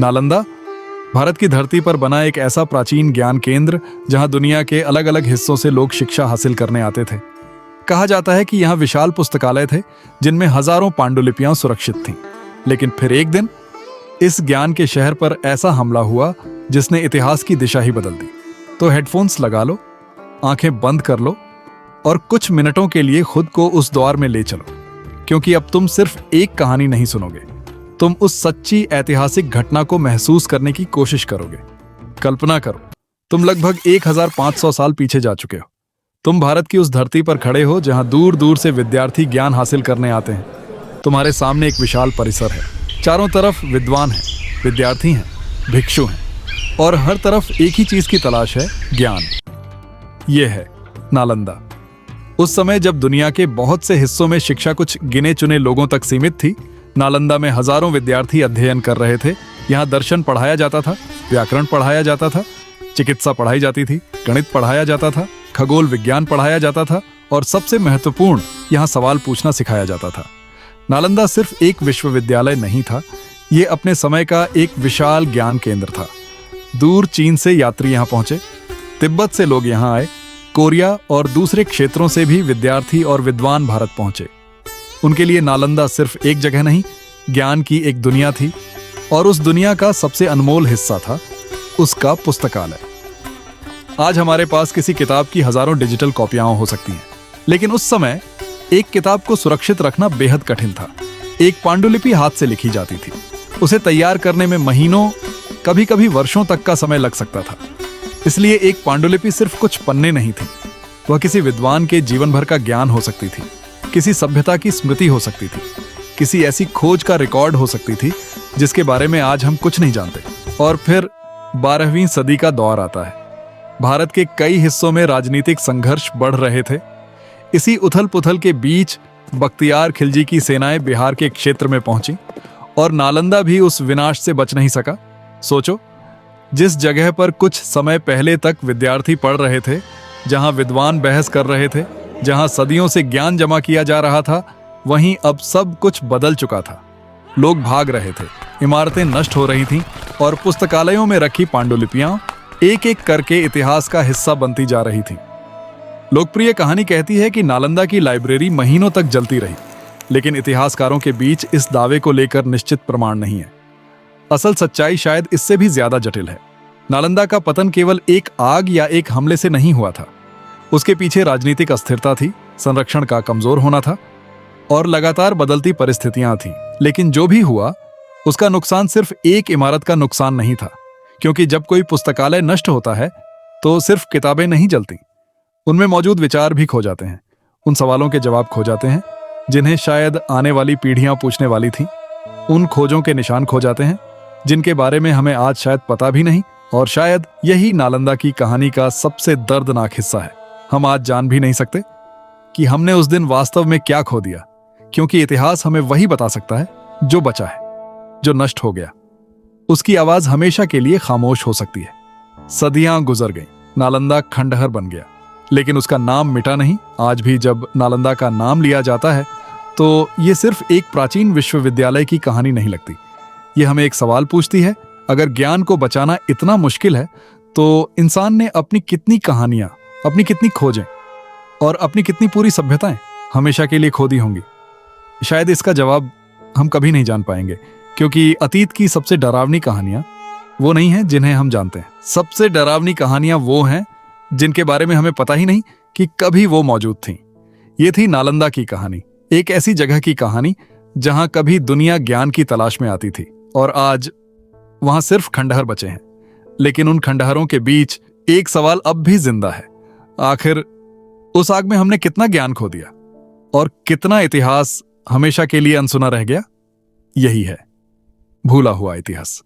नालंदा भारत की धरती पर बना एक ऐसा प्राचीन ज्ञान केंद्र जहां दुनिया के अलग अलग हिस्सों से लोग शिक्षा हासिल करने आते थे। कहा जाता है कि यहाँ विशाल पुस्तकालय थे जिनमें हजारों पांडुलिपियां सुरक्षित थीं। लेकिन फिर एक दिन इस ज्ञान के शहर पर ऐसा हमला हुआ जिसने इतिहास की दिशा ही बदल दी। तो हेडफोन्स लगा लो, आंखें बंद कर लो और कुछ मिनटों के लिए खुद को उस दौर में ले चलो, क्योंकि अब तुम सिर्फ एक कहानी नहीं सुनोगे, तुम उस सच्ची ऐतिहासिक घटना को महसूस करने की कोशिश करोगे। कल्पना करो, तुम लगभग 1500 साल पीछे जा चुके हो। तुम भारत की उस धरती पर खड़े हो जहां दूर दूर से विद्यार्थी ज्ञान हासिल करने आते हैं। तुम्हारे सामने एक विशाल परिसर है, चारों तरफ विद्वान हैं, विद्यार्थी हैं, भिक्षु हैं और हर तरफ एक ही चीज की तलाश है, ज्ञान। यह है नालंदा। उस समय जब दुनिया के बहुत से हिस्सों में शिक्षा कुछ गिने चुने लोगों तक सीमित थी, नालंदा में हजारों विद्यार्थी अध्ययन कर रहे थे। यहाँ दर्शन पढ़ाया जाता था, व्याकरण पढ़ाया जाता था, चिकित्सा पढ़ाई जाती थी, गणित पढ़ाया जाता था, खगोल विज्ञान पढ़ाया जाता था और सबसे महत्वपूर्ण, यहाँ सवाल पूछना सिखाया जाता था। नालंदा सिर्फ एक विश्वविद्यालय नहीं था, ये अपने समय का एक विशाल ज्ञान केंद्र था। दूर चीन से यात्री यहाँ पहुंचे, तिब्बत से लोग यहाँ आए, कोरिया और दूसरे क्षेत्रों से भी विद्यार्थी और विद्वान भारत पहुंचे। उनके लिए नालंदा सिर्फ एक जगह नहीं, ज्ञान की एक दुनिया थी और उस दुनिया का सबसे अनमोल हिस्सा था उसका पुस्तकालय। आज हमारे पास किसी किताब की हजारों डिजिटल कॉपियां हो सकती हैं, लेकिन उस समय एक किताब को सुरक्षित रखना बेहद कठिन था। एक पांडुलिपि हाथ से लिखी जाती थी, उसे तैयार करने में महीनों, कभी कभी वर्षों तक का समय लग सकता था। इसलिए एक पांडुलिपि सिर्फ कुछ पन्ने नहीं थी, वह किसी विद्वान के जीवन भर का ज्ञान हो सकती थी, किसी सभ्यता की स्मृति हो सकती थी, किसी ऐसी खोज का रिकॉर्ड हो सकती थी जिसके बारे में आज हम कुछ नहीं जानते। और फिर 12वीं सदी का दौर आता है। भारत के कई हिस्सों में राजनीतिक संघर्ष बढ़ रहे थे। इसी उथल पुथल के बीच बख्तियार खिलजी की सेनाएं बिहार के क्षेत्र में पहुंची और नालंदा भी उस विनाश से बच नहीं सका। सोचो, जिस जगह पर कुछ समय पहले तक विद्यार्थी पढ़ रहे थे, जहां विद्वान बहस कर रहे थे, जहां सदियों से ज्ञान जमा किया जा रहा था, वहीं अब सब कुछ बदल चुका था। लोग भाग रहे थे, इमारतें नष्ट हो रही थीं और पुस्तकालयों में रखी पांडुलिपियां एक एक करके इतिहास का हिस्सा बनती जा रही थीं। लोकप्रिय कहानी कहती है कि नालंदा की लाइब्रेरी महीनों तक जलती रही, लेकिन इतिहासकारों के बीच इस दावे को लेकर निश्चित प्रमाण नहीं है। असल सच्चाई शायद इससे भी ज्यादा जटिल है। नालंदा का पतन केवल एक आग या एक हमले से नहीं हुआ था। उसके पीछे राजनीतिक अस्थिरता थी, संरक्षण का कमजोर होना था और लगातार बदलती परिस्थितियां थीं। लेकिन जो भी हुआ, उसका नुकसान सिर्फ एक इमारत का नुकसान नहीं था, क्योंकि जब कोई पुस्तकालय नष्ट होता है तो सिर्फ किताबें नहीं जलती, उनमें मौजूद विचार भी खो जाते हैं। उन सवालों के जवाब खो जाते हैं जिन्हें शायद आने वाली पीढ़ियां पूछने वाली थीं। उन खोजों के निशान खो जाते हैं जिनके बारे में हमें आज शायद पता भी नहीं। और शायद यही नालंदा की कहानी का सबसे दर्दनाक हिस्सा है। हम आज जान भी नहीं सकते कि हमने उस दिन वास्तव में क्या खो दिया, क्योंकि इतिहास हमें वही बता सकता है जो बचा है, जो नष्ट हो गया। उसकी आवाज हमेशा के लिए खामोश हो सकती है। सदियां गुजर गईं, नालंदा खंडहर बन गया, लेकिन उसका नाम मिटा नहीं। आज भी जब नालंदा का नाम लिया जाता है तो ये सिर्फ एक प्राचीन विश्वविद्यालय की कहानी नहीं लगती। ये हमें एक सवाल पूछती है, अगर ज्ञान को बचाना इतना मुश्किल है तो इंसान ने अपनी कितनी कहानियां, अपनी कितनी खोजें और अपनी कितनी पूरी सभ्यताएं हमेशा के लिए खो दी होंगी। शायद इसका जवाब हम कभी नहीं जान पाएंगे, क्योंकि अतीत की सबसे डरावनी कहानियां वो नहीं हैं जिन्हें हम जानते हैं। सबसे डरावनी कहानियां वो हैं जिनके बारे में हमें पता ही नहीं कि कभी वो मौजूद थीं। ये थी नालंदा की कहानी, एक ऐसी जगह की कहानी जहां कभी दुनिया ज्ञान की तलाश में आती थी और आज वहां सिर्फ खंडहर बचे हैं। लेकिन उन खंडहरों के बीच एक सवाल अब भी जिंदा है, आखिर उस आग में हमने कितना ज्ञान खो दिया और कितना इतिहास हमेशा के लिए अनसुना रह गया? यही है भूला हुआ इतिहास।